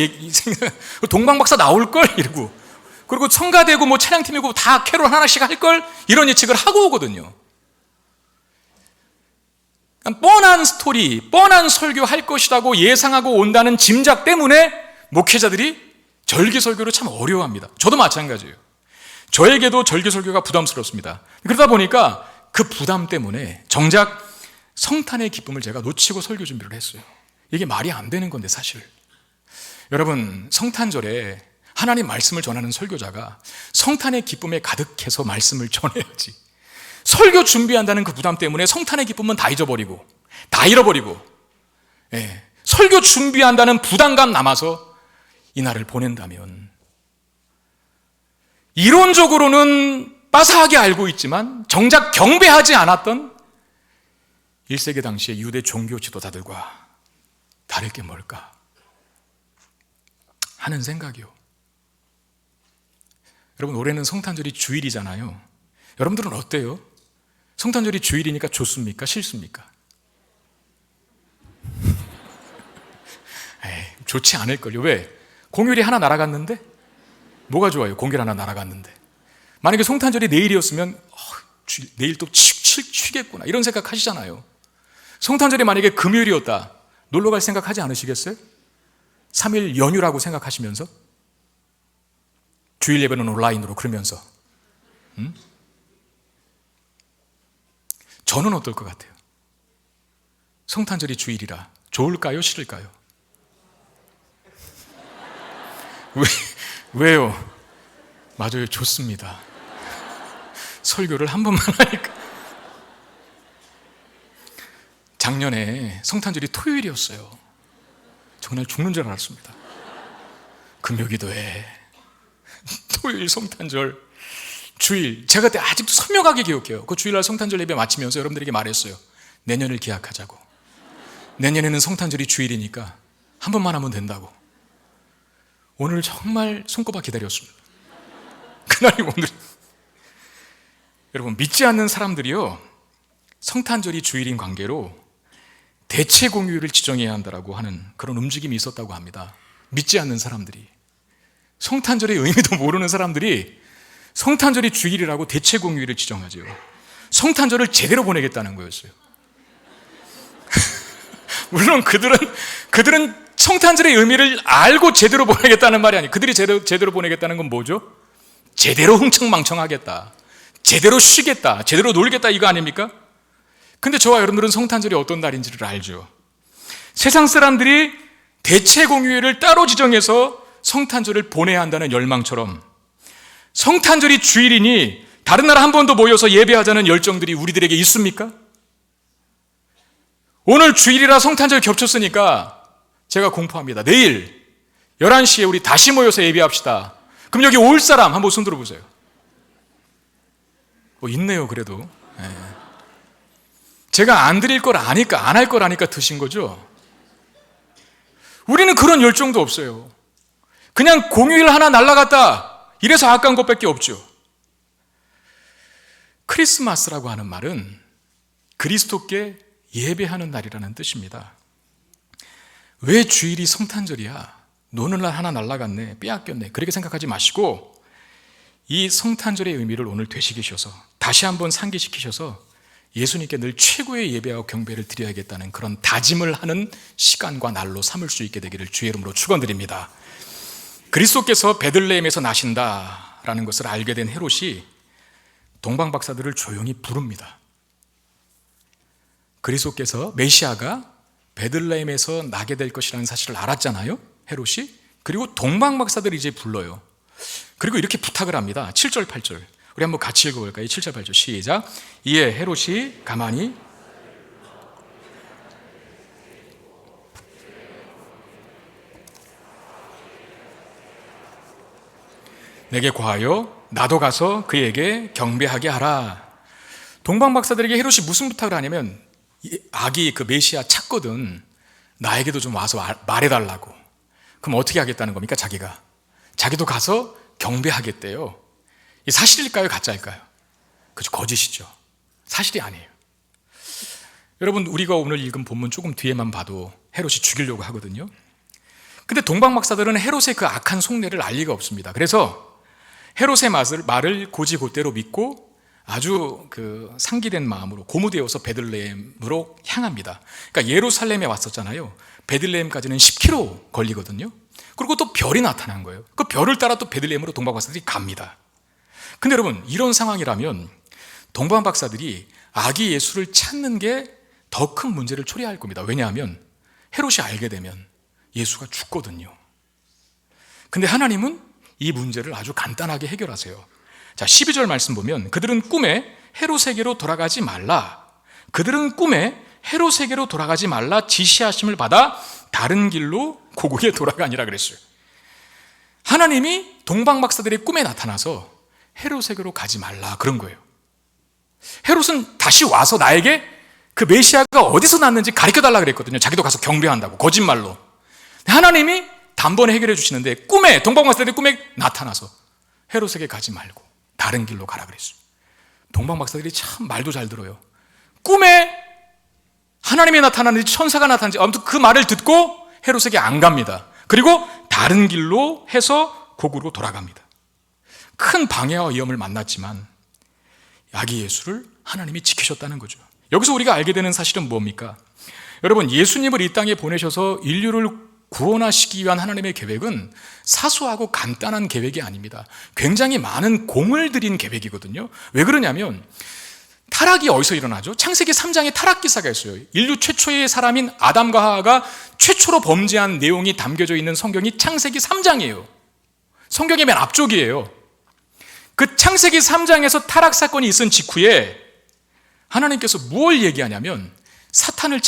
동방박사 나올 걸 이러고, 그리고 성가대고 뭐 찬양팀이고 다 캐롤 하나씩 할 걸, 이런 예측을 하고 오거든요. 뻔한 스토리, 뻔한 설교 할 것이라고 예상하고 온다는 짐작 때문에 목회자들이 절기 설교를 참 어려워합니다. 저도 마찬가지예요. 저에게도 절기 설교가 부담스럽습니다. 그러다 보니까 그 부담 때문에 정작 성탄의 기쁨을 제가 놓치고 설교 준비를 했어요. 이게 말이 안 되는 건데 사실. 여러분, 성탄절에 하나님 말씀을 전하는 설교자가 성탄의 기쁨에 가득해서 말씀을 전해야지. 설교 준비한다는 그 부담 때문에 성탄의 기쁨은 다 잊어버리고 다 잃어버리고, 설교 준비한다는 부담감 남아서 이 날을 보낸다면, 이론적으로는 빠사하게 알고 있지만 정작 경배하지 않았던 1세기 당시의 유대 종교 지도자들과 다를 게 뭘까 하는 생각이요. 여러분, 올해는 성탄절이 주일이잖아요. 여러분들은 어때요? 성탄절이 주일이니까 좋습니까? 싫습니까? 좋지 않을걸요. 왜? 공휴일이 하나 날아갔는데? 뭐가 좋아요? 공휴일 하나 날아갔는데. 만약에 성탄절이 내일이었으면 내일 또 쉬겠구나 이런 생각 하시잖아요. 성탄절이 만약에 금요일이었다, 놀러 갈 생각 하지 않으시겠어요? 3일 연휴라고 생각하시면서, 주일 예배는 온라인으로 그러면서. 저는 어떨 것 같아요? 성탄절이 주일이라 좋을까요? 싫을까요? 왜요? 맞아요, 좋습니다. 설교를 한 번만 하니까. 작년에 성탄절이 토요일이었어요. 정말 죽는 줄 알았습니다. 금요기도회, 토요일 성탄절, 주일. 제가 그때 아직도 선명하게 기억해요. 그 주일날 성탄절 예배 마치면서 여러분들에게 말했어요. 내년을 기약하자고. 내년에는 성탄절이 주일이니까 한 번만 하면 된다고. 오늘 정말 손꼽아 기다렸습니다. 그날이 오늘. 여러분, 믿지 않는 사람들이요, 성탄절이 주일인 관계로 대체 공휴일을 지정해야 한다고 하는 그런 움직임이 있었다고 합니다. 믿지 않는 사람들이, 성탄절의 의미도 모르는 사람들이 성탄절이 주일이라고 대체 공휴일을 지정하죠. 성탄절을 제대로 보내겠다는 거였어요. 물론 그들은 성탄절의 의미를 알고 제대로 보내겠다는 말이 아니에요. 그들이 제대로 보내겠다는 건 뭐죠? 제대로 흥청망청하겠다, 제대로 쉬겠다, 제대로 놀겠다, 이거 아닙니까? 근데 저와 여러분들은 성탄절이 어떤 날인지를 알죠. 세상 사람들이 대체 공휴일을 따로 지정해서 성탄절을 보내야 한다는 열망처럼, 성탄절이 주일이니 다른 날 한 번 더 모여서 예배하자는 열정들이 우리들에게 있습니까? 오늘 주일이라 성탄절 겹쳤으니까 제가 공포합니다. 내일 11시에 우리 다시 모여서 예배합시다. 그럼 여기 올 사람 한번 손 들어보세요. 있네요. 그래도 제가 안 드릴 걸 아니까, 안 할 걸 아니까 드신 거죠. 우리는 그런 열정도 없어요. 그냥 공휴일 하나 날아갔다, 이래서 아까운 것밖에 없죠. 크리스마스라고 하는 말은 그리스도께 예배하는 날이라는 뜻입니다. 왜 주일이 성탄절이야? 노는 날 하나 날아갔네, 빼앗겼네, 그렇게 생각하지 마시고 이 성탄절의 의미를 오늘 되새기셔서 다시 한번 상기시키셔서 예수님께 늘 최고의 예배와 경배를 드려야겠다는 그런 다짐을 하는 시간과 날로 삼을 수 있게 되기를 주의 이름으로 축원드립니다. 그리스도께서 베들레헴에서 나신다라는 것을 알게 된 헤롯이 동방박사들을 조용히 부릅니다. 그리스도께서, 메시아가 베들레헴에서 나게 될 것이라는 사실을 알았잖아요, 헤롯이. 그리고 동방박사들이 이제 불러요. 그리고 이렇게 부탁을 합니다. 7절 8절 우리 한번 같이 읽어볼까요? 7절 8절 시작. 이에 헤롯이 가만히 내게 고하여 나도 가서 그에게 경배하게 하라. 동방박사들에게 헤롯이 무슨 부탁을 하냐면, 아기 그 메시아 찾거든, 나에게도 좀 와서 말해달라고. 그럼 어떻게 하겠다는 겁니까? 자기도 가서 경배하겠대요. 이 사실일까요? 가짜일까요? 그죠, 거짓이죠. 사실이 아니에요. 여러분, 우리가 오늘 읽은 본문 조금 뒤에만 봐도 헤롯이 죽이려고 하거든요. 근데 동방박사들은 헤롯의 그 악한 속내를 알 리가 없습니다. 그래서 헤롯의 말을 고지고대로 믿고 아주 그 상기된 마음으로 고무되어서 베들레헴으로 향합니다. 그러니까 예루살렘에 왔었잖아요. 베들레헴까지는 10km 걸리거든요. 그리고 또 별이 나타난 거예요. 그 별을 따라 또 베들레헴으로 동방박사들이 갑니다. 근데 여러분, 이런 상황이라면 동방 박사들이 아기 예수를 찾는 게 더 큰 문제를 초래할 겁니다. 왜냐하면 헤롯이 알게 되면 예수가 죽거든요. 근데 하나님은 이 문제를 아주 간단하게 해결하세요. 자, 12절 말씀 보면 그들은 꿈에 헤롯에게로 돌아가지 말라. 그들은 꿈에 헤롯에게로 돌아가지 말라 지시하심을 받아 다른 길로 고국에 돌아가니라 그랬어요. 하나님이 동방 박사들의 꿈에 나타나서 헤롯에게로 가지 말라 그런 거예요. 헤롯은 다시 와서 나에게 그 메시아가 어디서 났는지 가르쳐달라 그랬거든요. 자기도 가서 경배한다고 거짓말로. 하나님이 단번에 해결해 주시는데 꿈에, 동방 박사들의 꿈에 나타나서 헤롯에게 가지 말고 다른 길로 가라 그랬어요. 동방 박사들이 참 말도 잘 들어요. 꿈에 하나님이 나타나는지 천사가 나타나는지 아무튼 그 말을 듣고 헤롯에게 안 갑니다. 그리고 다른 길로 해서 고국으로 돌아갑니다. 큰 방해와 위험을 만났지만 아기 예수를 하나님이 지키셨다는 거죠. 여기서 우리가 알게 되는 사실은 뭡니까? 여러분, 예수님을 이 땅에 보내셔서 인류를 구원하시기 위한 하나님의 계획은 사소하고 간단한 계획이 아닙니다. 굉장히 많은 공을 들인 계획이거든요. 왜 그러냐면 타락이 어디서 일어나죠? 창세기 3장에 타락 기사가 있어요. 인류 최초의 사람인 아담과 하와가 최초로 범죄한 내용이 담겨져 있는 성경이 창세기 3장이에요. 성경의 맨 앞쪽이에요. 그 창세기 3장에서 타락 사건이 있은 직후에 하나님께서 뭘 얘기하냐면 사탄을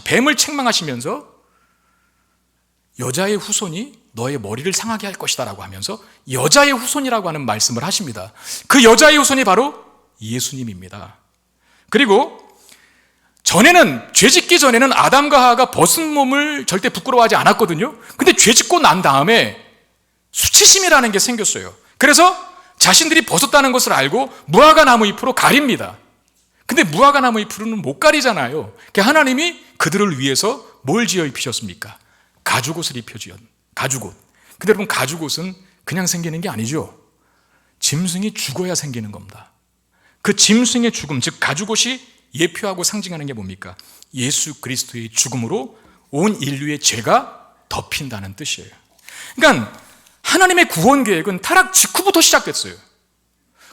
뱀을 책망하시면서 여자의 후손이 너의 머리를 상하게 할 것이다 라고 하면서 여자의 후손이라고 하는 말씀을 하십니다. 그 여자의 후손이 바로 예수님입니다. 그리고 죄짓기 전에는 아담과 하와가 벗은 몸을 절대 부끄러워하지 않았거든요. 근데 죄짓고 난 다음에 수치심이라는 게 생겼어요. 그래서 자신들이 벗었다는 것을 알고 무화과 나무 잎으로 가립니다. 근데 무화과 나무 잎으로는 못 가리잖아요. 그러니까 하나님이 그들을 위해서 뭘 지어 입히셨습니까? 가죽옷을 입혀주셨. 가죽옷. 근데 여러분, 가죽옷은 그냥 생기는 게 아니죠. 짐승이 죽어야 생기는 겁니다. 그 짐승의 죽음, 즉 가죽옷이 예표하고 상징하는 게 뭡니까? 예수 그리스도의 죽음으로 온 인류의 죄가 덮인다는 뜻이에요. 그러니까 하나님의 구원 계획은 타락 직후부터 시작됐어요.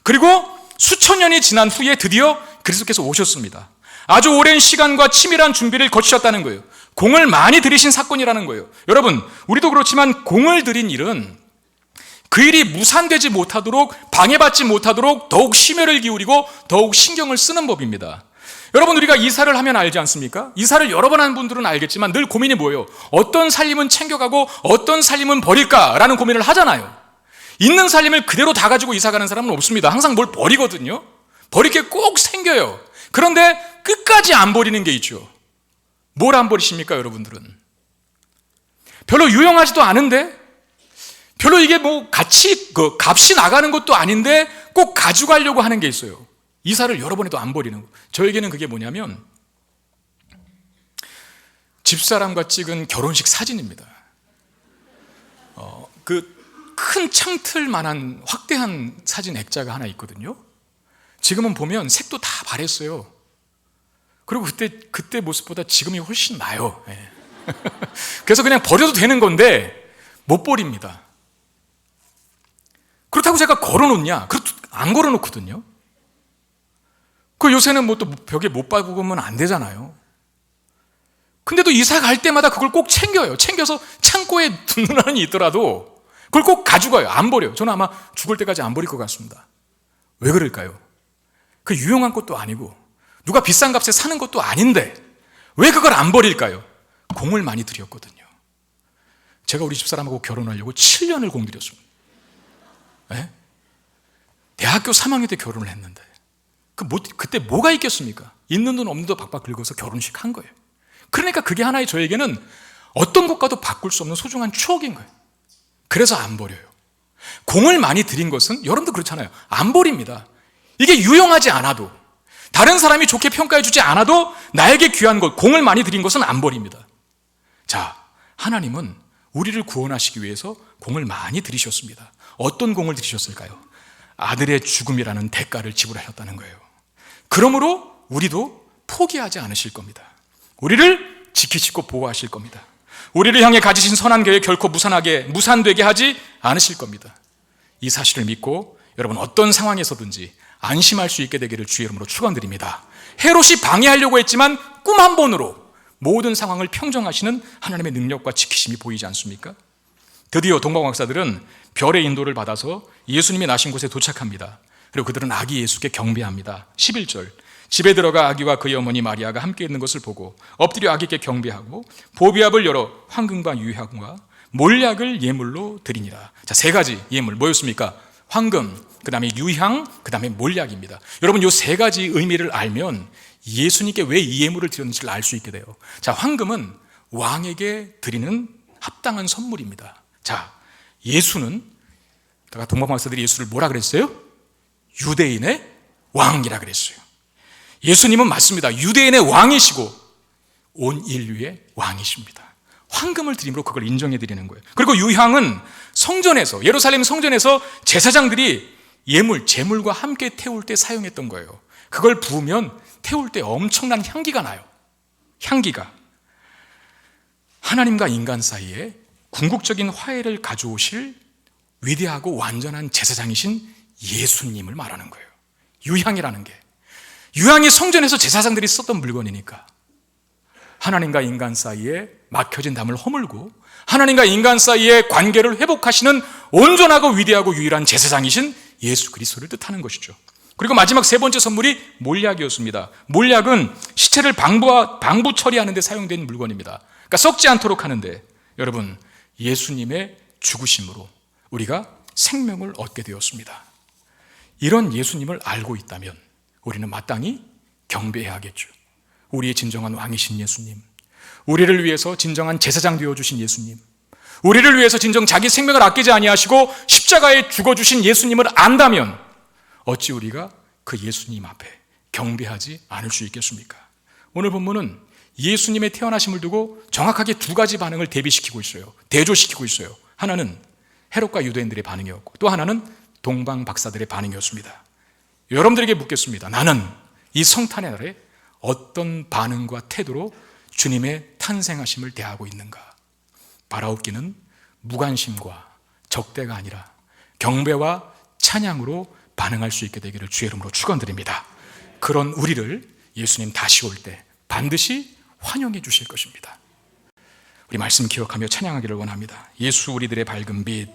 그리고 수천 년이 지난 후에 드디어 그리스도께서 오셨습니다. 아주 오랜 시간과 치밀한 준비를 거치셨다는 거예요. 공을 많이 들이신 사건이라는 거예요. 여러분, 우리도 그렇지만 공을 들인 일은 그 일이 무산되지 못하도록, 방해받지 못하도록 더욱 심혈을 기울이고 더욱 신경을 쓰는 법입니다. 여러분, 우리가 이사를 하면 알지 않습니까? 이사를 여러 번 한 분들은 알겠지만 늘 고민이 뭐예요? 어떤 살림은 챙겨가고 어떤 살림은 버릴까라는 고민을 하잖아요. 있는 살림을 그대로 다 가지고 이사 가는 사람은 없습니다. 항상 뭘 버리거든요. 버릴 게 꼭 생겨요. 그런데 끝까지 안 버리는 게 있죠. 뭘 안 버리십니까, 여러분들은? 별로 유용하지도 않은데, 별로 이게 값이 나가는 것도 아닌데 꼭 가져가려고 하는 게 있어요. 이사를 여러 번 해도 안 버리는 거. 저에게는 그게 뭐냐면 집사람과 찍은 결혼식 사진입니다. 큰 창틀만한 확대한 사진 액자가 하나 있거든요. 지금은 보면 색도 다 바랬어요. 그리고 그때 모습보다 지금이 훨씬 나아요. 예. 그래서 그냥 버려도 되는 건데 못 버립니다. 그렇다고 제가 걸어놓냐? 안 걸어놓거든요. 그 요새는 또 벽에 못 박으면 안 되잖아요. 근데도 이사 갈 때마다 그걸 꼭 챙겨요. 챙겨서 창고에 두는 한이 있더라도 그걸 꼭 가져가요. 안 버려요. 저는 아마 죽을 때까지 안 버릴 것 같습니다. 왜 그럴까요? 그 유용한 것도 아니고 누가 비싼 값에 사는 것도 아닌데 왜 그걸 안 버릴까요? 공을 많이 들였거든요. 제가 우리 집사람하고 결혼하려고 7년을 공들였습니다. 네? 대학교 3학년 때 결혼을 했는데 그때 뭐가 있겠습니까? 있는 돈 없는 돈 박박 긁어서 결혼식 한 거예요. 그러니까 그게 하나의 저에게는 어떤 것과도 바꿀 수 없는 소중한 추억인 거예요. 그래서 안 버려요. 공을 많이 들인 것은 여러분도 그렇잖아요. 안 버립니다. 이게 유용하지 않아도, 다른 사람이 좋게 평가해 주지 않아도 나에게 귀한 것, 공을 많이 들인 것은 안 버립니다. 자, 하나님은 우리를 구원하시기 위해서 공을 많이 들이셨습니다. 어떤 공을 들이셨을까요? 아들의 죽음이라는 대가를 지불하셨다는 거예요. 그러므로 우리도 포기하지 않으실 겁니다. 우리를 지키시고 보호하실 겁니다. 우리를 향해 가지신 선한 계획 결코 무산되게 하지 않으실 겁니다. 이 사실을 믿고 여러분 어떤 상황에서든지 안심할 수 있게 되기를 주의 이름으로 축원드립니다. 헤롯이 방해하려고 했지만 꿈 한 번으로 모든 상황을 평정하시는 하나님의 능력과 지키심이 보이지 않습니까? 드디어 동방박사들은 별의 인도를 받아서 예수님이 나신 곳에 도착합니다. 그리고 그들은 아기 예수께 경배합니다. 11절, 집에 들어가 아기와 그의 어머니 마리아가 함께 있는 것을 보고 엎드려 아기께 경배하고 보비압을 열어 황금과 유향과 몰약을 예물로 드리니라. 자, 세 가지 예물 뭐였습니까? 황금, 그 다음에 유향, 그 다음에 몰약입니다. 여러분 이 세 가지 의미를 알면 예수님께 왜 이 예물을 드렸는지를 알 수 있게 돼요. 자, 황금은 왕에게 드리는 합당한 선물입니다. 자, 예수는, 동방박사들이 예수를 뭐라 그랬어요? 유대인의 왕이라 그랬어요. 예수님은 맞습니다. 유대인의 왕이시고 온 인류의 왕이십니다. 황금을 드림으로 그걸 인정해 드리는 거예요. 그리고 유향은 성전에서, 예루살렘 성전에서 제사장들이 예물, 제물과 함께 태울 때 사용했던 거예요. 그걸 부으면 태울 때 엄청난 향기가 나요. 향기가. 하나님과 인간 사이에 궁극적인 화해를 가져오실 위대하고 완전한 제사장이신 예수님을 말하는 거예요. 유향이라는 게. 유향이 성전에서 제사장들이 썼던 물건이니까 하나님과 인간 사이에 막혀진 담을 허물고 하나님과 인간 사이의 관계를 회복하시는 온전하고 위대하고 유일한 제사장이신 예수 그리스도를 뜻하는 것이죠. 그리고 마지막 세 번째 선물이 몰약이었습니다. 몰약은 시체를 방부 처리하는 데 사용된 물건입니다. 그러니까 썩지 않도록 하는데, 여러분 예수님의 죽으심으로 우리가 생명을 얻게 되었습니다. 이런 예수님을 알고 있다면 우리는 마땅히 경배해야겠죠. 우리의 진정한 왕이신 예수님, 우리를 위해서 진정한 제사장 되어주신 예수님, 우리를 위해서 진정 자기 생명을 아끼지 아니하시고 십자가에 죽어주신 예수님을 안다면 어찌 우리가 그 예수님 앞에 경배하지 않을 수 있겠습니까? 오늘 본문은 예수님의 태어나심을 두고 정확하게 두 가지 반응을 대비시키고 있어요. 대조시키고 있어요. 하나는 헤롯과 유대인들의 반응이었고 또 하나는 동방 박사들의 반응이었습니다. 여러분들에게 묻겠습니다. 나는 이 성탄의 날에 어떤 반응과 태도로 주님의 탄생하심을 대하고 있는가? 바라옵기는 무관심과 적대가 아니라 경배와 찬양으로 반응할 수 있게 되기를 주의 이름으로 축원드립니다. 그런 우리를 예수님 다시 올 때 반드시 환영해 주실 것입니다. 우리 말씀 기억하며 찬양하기를 원합니다. 예수 우리들의 밝은 빛.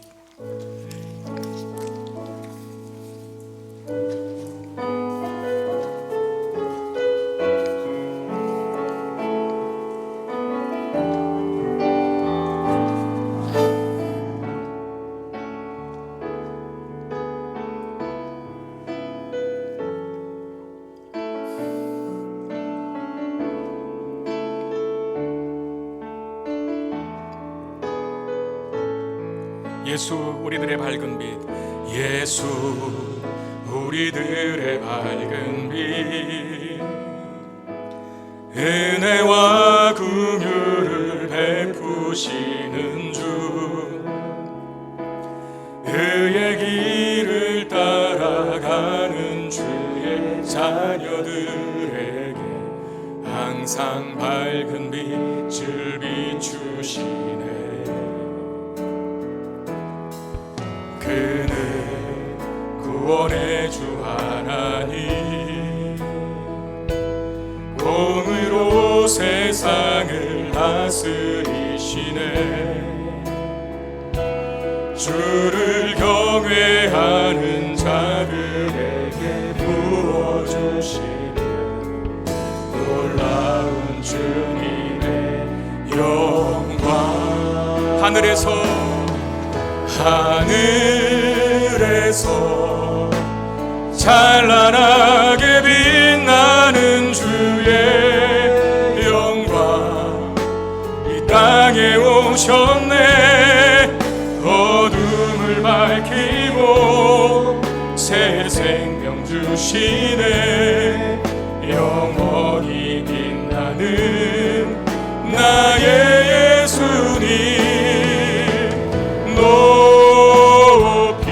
예수 우리들의 밝은 빛. 예수 우리들의 밝은 빛. 은혜와 긍휼을 베푸시는 주, 그의 길을 따라가는 주의 자녀들에게 항상 밝은 빛을 비추시네. 그는 구원의 주 하나님, 공의로 세상을 다스리시네. 주를 경외하는 자들에게 부어주시네. 놀라운 주님의 영광. 하늘에서 찬란하게 빛나는 주의 영광 이 땅에 오셨네. 어둠을 밝히고 새 생명 주시네. 영원히 빛나는 나의 예수님 높이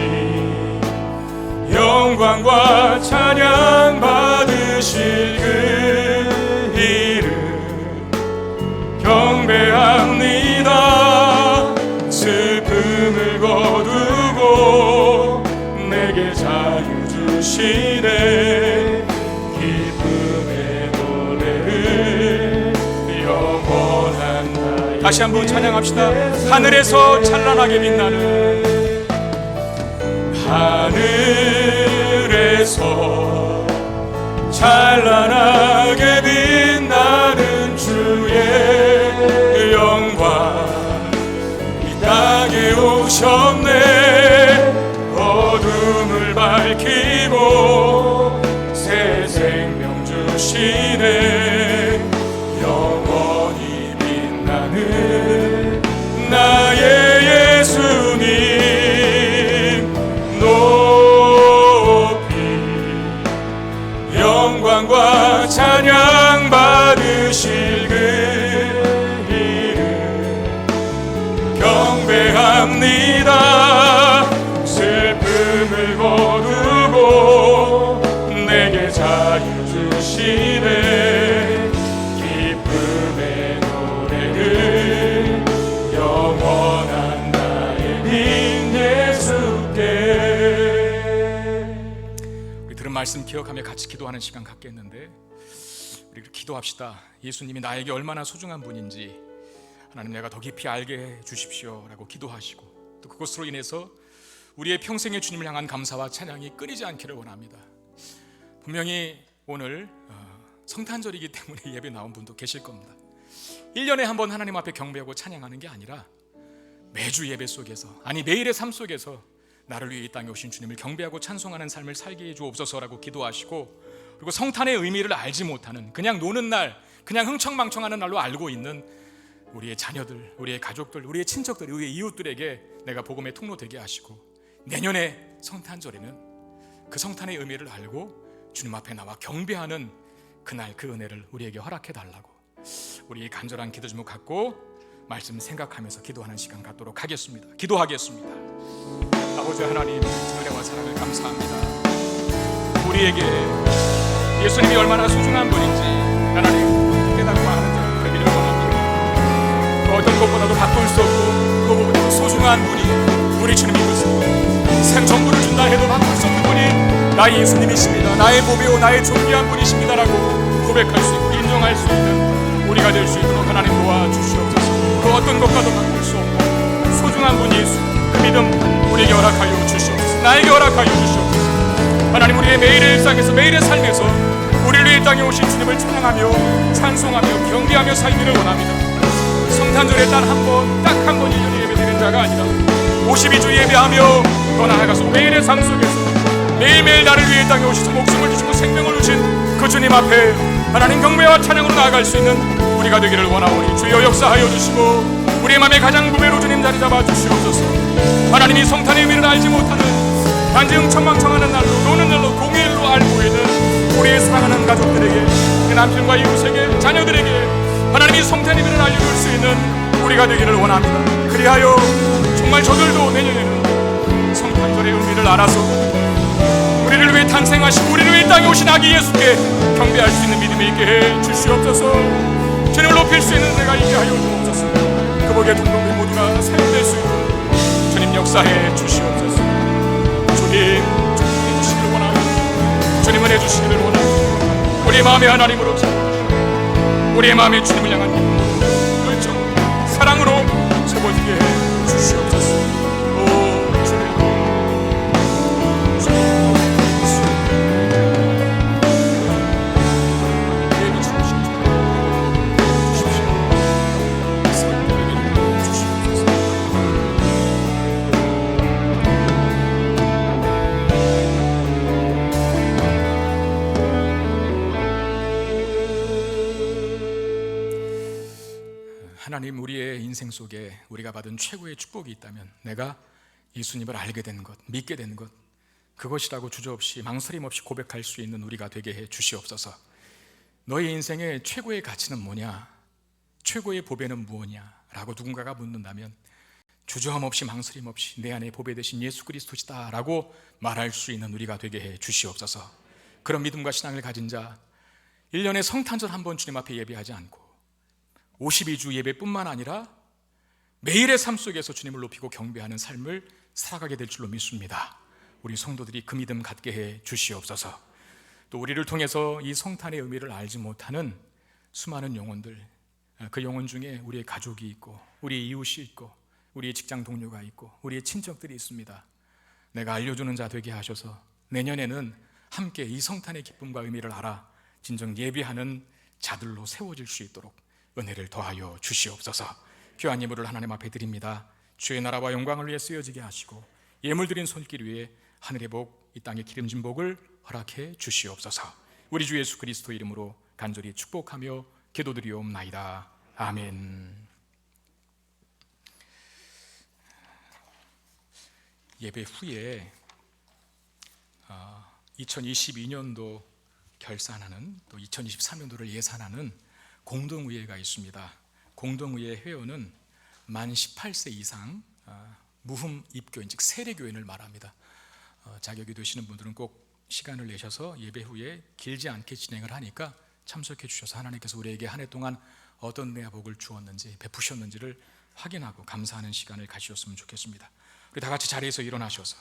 영광과 찬양 받으실 그 이름 경배합니다. 슬픔을 거두고 내게 잘 주시네. 기쁨의 노래를 영원한 나의 다시 한번 찬양합시다. 하늘에서 찬란하게 빛나는, 하늘에서 찬란하게 빛나는 주의 영광 이 땅에 오셨네. 어둠을 밝히고 새 생명 주시네. 영원히 빛나는 나의 예수님 높이 영광과 찬양 받으실 그 이름 경배합니다. 슬픔을 거두고 내게 자유 주시네. 기쁨의 노래를 영원한 나의 빈 예수께. 우리 들은 말씀 기억하며 같이 기도하는 시간 갖겠는데, 우리 기도합시다. 예수님이 나에게 얼마나 소중한 분인지 하나님 내가 더 깊이 알게 해 주십시오 라고 기도하시고, 또 그것으로 인해서 우리의 평생의 주님을 향한 감사와 찬양이 끊이지 않기를 원합니다. 분명히 오늘 성탄절이기 때문에 예배 나온 분도 계실 겁니다. 1년에 한 번 하나님 앞에 경배하고 찬양하는 게 아니라 매주 예배 속에서, 아니 매일의 삶 속에서 나를 위해 이 땅에 오신 주님을 경배하고 찬송하는 삶을 살게 해 주옵소서라고 기도하시고, 그리고 성탄의 의미를 알지 못하는, 그냥 노는 날, 그냥 흥청망청하는 날로 알고 있는 우리의 자녀들, 우리의 가족들, 우리의 친척들, 우리의 이웃들에게 내가 복음의 통로 되게 하시고, 내년에 성탄절에는 그 성탄의 의미를 알고 주님 앞에 나와 경배하는 그날 그 은혜를 우리에게 허락해 달라고, 우리 간절한 기도 제목 갖고 말씀 생각하면서 기도하는 시간 갖도록 하겠습니다. 기도하겠습니다. 아버지 하나님, 은혜와 사랑을 감사합니다. 우리에게 예수님이 얼마나 소중한 분인지 하나님 깨닫고 아는 자가 되기를 원합니다. 그 어떤 것보다도 바꿀 수 없고 그것보다도 소중한 분이 우리 주님이십니다. 생전부를 준다 해도 바꿀 수 없는 분이 나의 예수님이십니다. 나의 보배요 나의 존귀한 분이십니다라고 고백할 수 있고 인정할 수 있는 우리가 될 수 있도록 하나님 도와주시옵소서. 그 어떤 것과도 바꿀 수 없는 소중한 분이 예수, 그 믿음 우리에게 허락하여 주시옵소서. 나에게 허락하여 주시옵소서. 하나님, 우리의 매일의 일상에서, 매일의 삶에서 우리를 위해 땅에 오신 주님을 찬양하며 찬송하며 경배하며 살기를 원합니다. 성탄절에 단 한 번, 딱 한 번 1년에 예배드리는 자가 아니라 52주 예배하며 더 나아가서 매일의 삶 속에서 매일매일 나를 위해 땅에 오셔서 목숨을 주시고 생명을 주신 그 주님 앞에 하나님 경배와 찬양으로 나아갈 수 있는 우리가 되기를 원하오니 주여 역사하여 주시고 우리의 마음에 가장 구배로 주님 자리 잡아 주시옵소서. 하나님이 성탄의 의미를 알지 못하는 단지 흥청망청하는 날로, 노는 날로, 공휴일로 알고 있는 우리의 사랑하는 가족들에게, 그 남편과 이웃에게, 자녀들에게 하나님이 성탄의 의미를 알려줄 수 있는 우리가 되기를 원합니다. 그리하여 정말 저들도 내년에는 성탄절의 의미를 알아서 우리를 위해 탄생하시고 우리를 위해 땅에 오신 아기 예수께 경배할 수 있는 믿음이 있게 해 주시옵소서. 주님을 높일 수 있는 내가 있게 하여 주옵소서. 그 복의 동족들 모두가 사용될 수 있는 주님 역사해 주시옵소서. 주님 해주시기를 원합니다. 주님은 해주시기를 원합니다. 우리의 마음의 하나님으로 우리의 마음의 주님을 향한 열정, 사랑으로 채워지게 해 주시옵소서. 오 주님, 하나님, 우리의 인생 속에 우리가 받은 최고의 축복이 있다면 내가 예수님을 알게 된 것, 믿게 된 것, 그것이라고 주저없이 망설임 없이 고백할 수 있는 우리가 되게 해 주시옵소서. 너의 인생의 최고의 가치는 뭐냐? 최고의 보배는 무엇이냐? 라고 누군가가 묻는다면 주저함 없이 망설임 없이 내 안에 보배 되신 예수 그리스도시다 라고 말할 수 있는 우리가 되게 해 주시옵소서. 그런 믿음과 신앙을 가진 자, 1년에 성탄절 한 번 주님 앞에 예배하지 않고 52주 예배뿐만 아니라 매일의 삶 속에서 주님을 높이고 경배하는 삶을 살아가게 될 줄로 믿습니다. 우리 성도들이 그 믿음 갖게 해 주시옵소서. 또 우리를 통해서 이 성탄의 의미를 알지 못하는 수많은 영혼들, 그 영혼 중에 우리의 가족이 있고 우리의 이웃이 있고 우리의 직장 동료가 있고 우리의 친척들이 있습니다. 내가 알려주는 자 되게 하셔서 내년에는 함께 이 성탄의 기쁨과 의미를 알아 진정 예비하는 자들로 세워질 수 있도록 은혜를 더하여 주시옵소서. 귀한 예물을 하나님 앞에 드립니다. 주의 나라와 영광을 위해 쓰여지게 하시고 예물 드린 손길 위에 하늘의 복, 이 땅의 기름진 복을 허락해 주시옵소서. 우리 주 예수 그리스도 이름으로 간절히 축복하며 기도드리옵나이다. 아멘. 예배 후에 2022년도 결산하는, 또 2023년도를 예산하는 공동의회가 있습니다. 공동의회 회원은 만 18세 이상 무흠 입교인, 즉 세례교인을 말합니다. 자격이 되시는 분들은 꼭 시간을 내셔서 예배 후에 길지 않게 진행을 하니까 참석해 주셔서 하나님께서 우리에게 한 해 동안 어떤 은혜와 복을 주었는지, 베푸셨는지를 확인하고 감사하는 시간을 가지셨으면 좋겠습니다. 우리 다 같이 자리에서 일어나셔서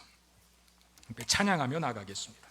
찬양하며 나가겠습니다.